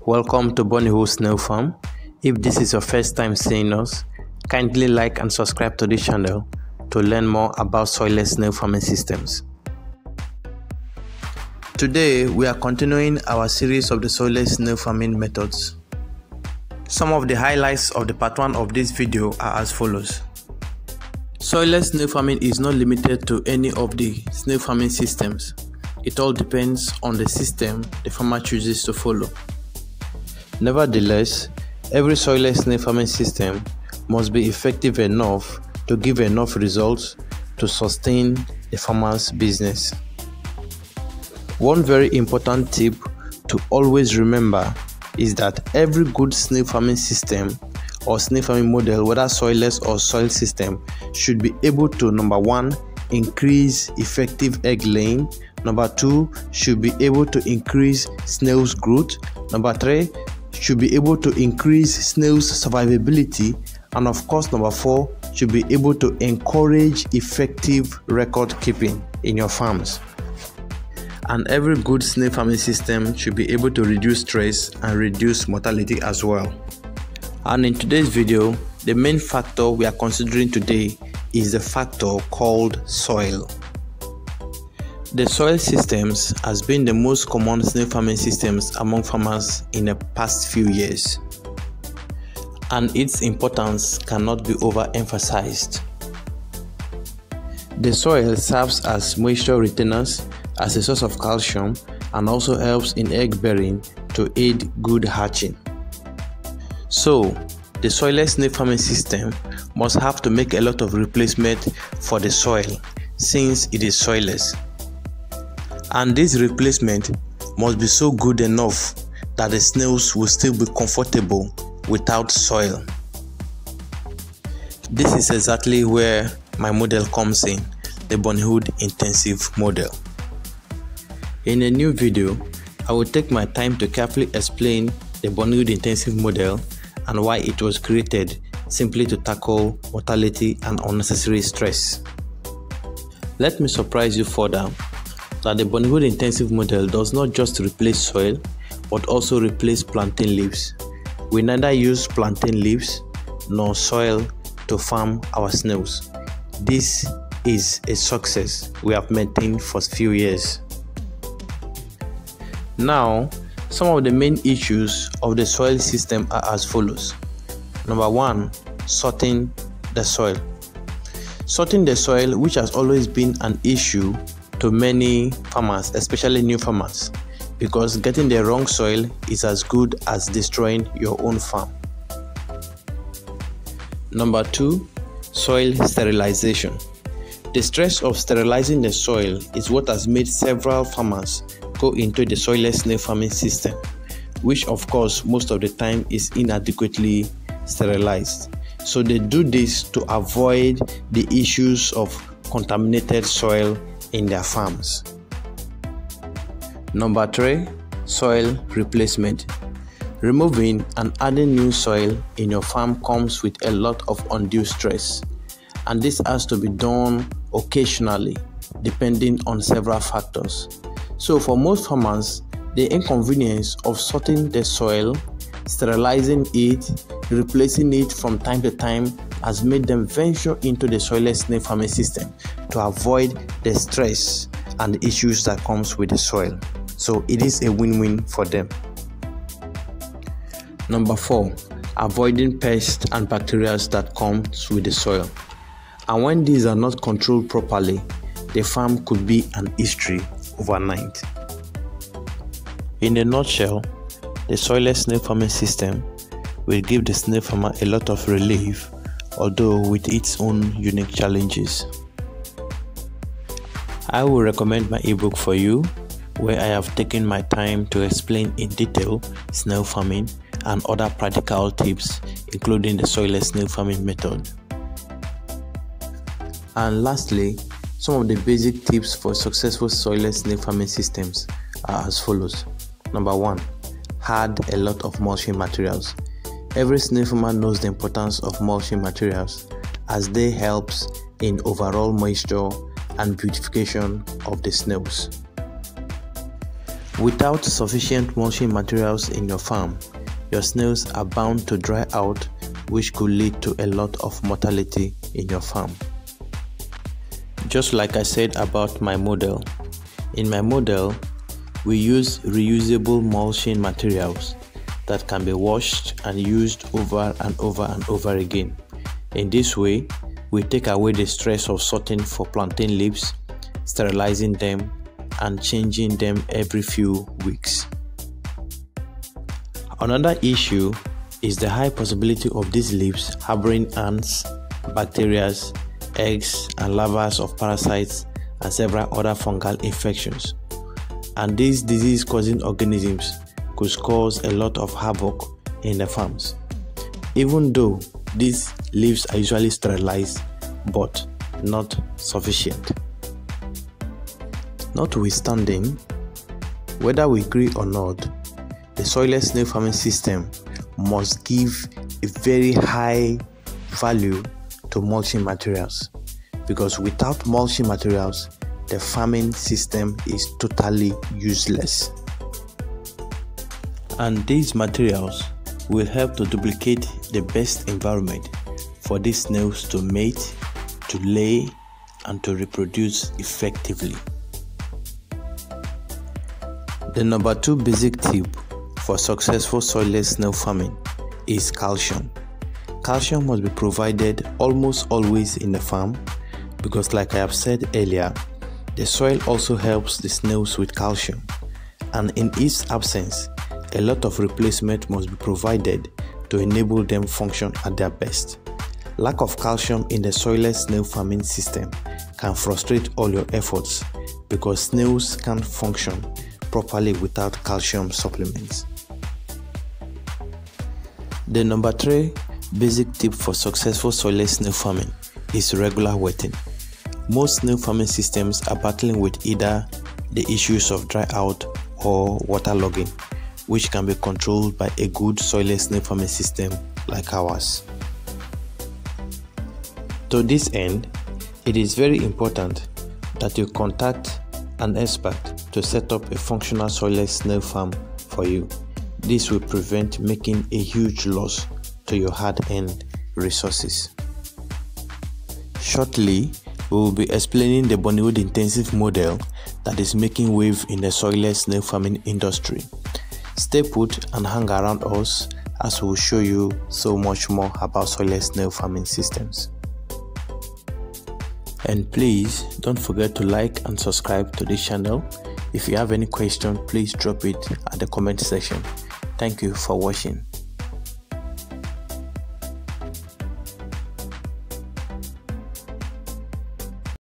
Welcome to Bonniehood Snail Farm. If this is your first time seeing us, kindly like and subscribe to this channel to learn more about soilless snail farming systems. Today, we are continuing our series of the soilless snail farming methods. Some of the highlights of the part 1 of this video are as follows. Soilless snail farming is not limited to any of the snail farming systems. It all depends on the system the farmer chooses to follow. Nevertheless, every soilless snail farming system must be effective enough to give enough results to sustain the farmer's business. One very important tip to always remember is that every good snail farming system or snail farming model, whether soilless or soil system, should be able to, number 1, increase effective egg laying, number 2, should be able to increase snails growth, number 3, should be able to increase snails survivability, and of course number 4, should be able to encourage effective record keeping in your farms. And every good snail farming system should be able to reduce stress and reduce mortality as well. And in today's video, the main factor we are considering today is the factor called soil. The soil systems has been the most common snail farming systems among farmers in the past few years, and its importance cannot be overemphasized. The soil serves as moisture retainers, as a source of calcium, and also helps in egg bearing to aid good hatching. So, the soilless snail farming system must have to make a lot of replacement for the soil since it is soilless. And this replacement must be so good enough that the snails will still be comfortable without soil. This is exactly where my model comes in, the Bonniehood Intensive Model. In a new video, I will take my time to carefully explain the Bonniehood Intensive Model and why it was created simply to tackle mortality and unnecessary stress. Let me surprise you further that the Bonniehood Intensive Model does not just replace soil but also replace plantain leaves. We neither use plantain leaves nor soil to farm our snails. This is a success we have maintained for a few years. Now, some of the main issues of the soil system are as follows. Number 1, sorting the soil. Sorting the soil, which has always been an issue to many farmers, especially new farmers, because getting the wrong soil is as good as destroying your own farm. Number 2, soil sterilization. The stress of sterilizing the soil is what has made several farmers go into the soilless snail farming system, which of course most of the time is inadequately sterilized. So they do this to avoid the issues of contaminated soil in their farms. Number 3, soil replacement. Removing and adding new soil in your farm comes with a lot of undue stress, and this has to be done occasionally depending on several factors. So for most farmers, the inconvenience of sorting the soil, sterilizing it, replacing it from time to time has made them venture into the soilless snail farming system to avoid the stress and the issues that comes with the soil. So it is a win-win for them. Number 4, avoiding pests and bacteria that comes with the soil. And when these are not controlled properly, the farm could be an history overnight. In a nutshell, the soilless snail farming system will give the snail farmer a lot of relief, although with its own unique challenges. I will recommend my ebook for you, where I have taken my time to explain in detail snail farming and other practical tips, including the soilless snail farming method. And lastly, some of the basic tips for successful soilless snail farming systems are as follows. Number 1, add a lot of mulching materials. Every snail farmer knows the importance of mulching materials, as they helps in overall moisture and beautification of the snails. Without sufficient mulching materials in your farm, your snails are bound to dry out, which could lead to a lot of mortality in your farm. Just like I said about my model. In my model, we use reusable mulching materials that can be washed and used over and over and over again. In this way, we take away the stress of sorting for plantain leaves, sterilizing them, and changing them every few weeks. Another issue is the high possibility of these leaves harboring ants, bacteria, eggs, and larvae of parasites and several other fungal infections. And these disease-causing organisms could cause a lot of havoc in the farms. Even though these leaves are usually sterilized, but not sufficient. Notwithstanding, whether we agree or not, the soilless snail farming system must give a very high value to mulching materials, because without mulching materials, the farming system is totally useless. And these materials will help to duplicate the best environment for these snails to mate, to lay, and to reproduce effectively. The number 2 basic tip for successful soilless snail farming is calcium. Calcium must be provided almost always in the farm because, like I have said earlier, the soil also helps the snails with calcium, and in its absence, a lot of replacement must be provided to enable them function at their best. Lack of calcium in the soilless snail farming system can frustrate all your efforts because snails can't function properly without calcium supplements. The number 3 basic tip for successful soilless snail farming is regular wetting. Most snail farming systems are battling with either the issues of dry out or waterlogging, which can be controlled by a good soilless snail farming system like ours. To this end, it is very important that you contact an expert to set up a functional soilless snail farm for you. This will prevent making a huge loss to your hard-earned resources. Shortly, we will be explaining the Bonniehood Intensive Model that is making wave in the soilless snail farming industry. Stay put and hang around us as we will show you so much more about soilless snail farming systems. And please don't forget to like and subscribe to this channel. If you have any question, please drop it at the comment section. Thank you for watching.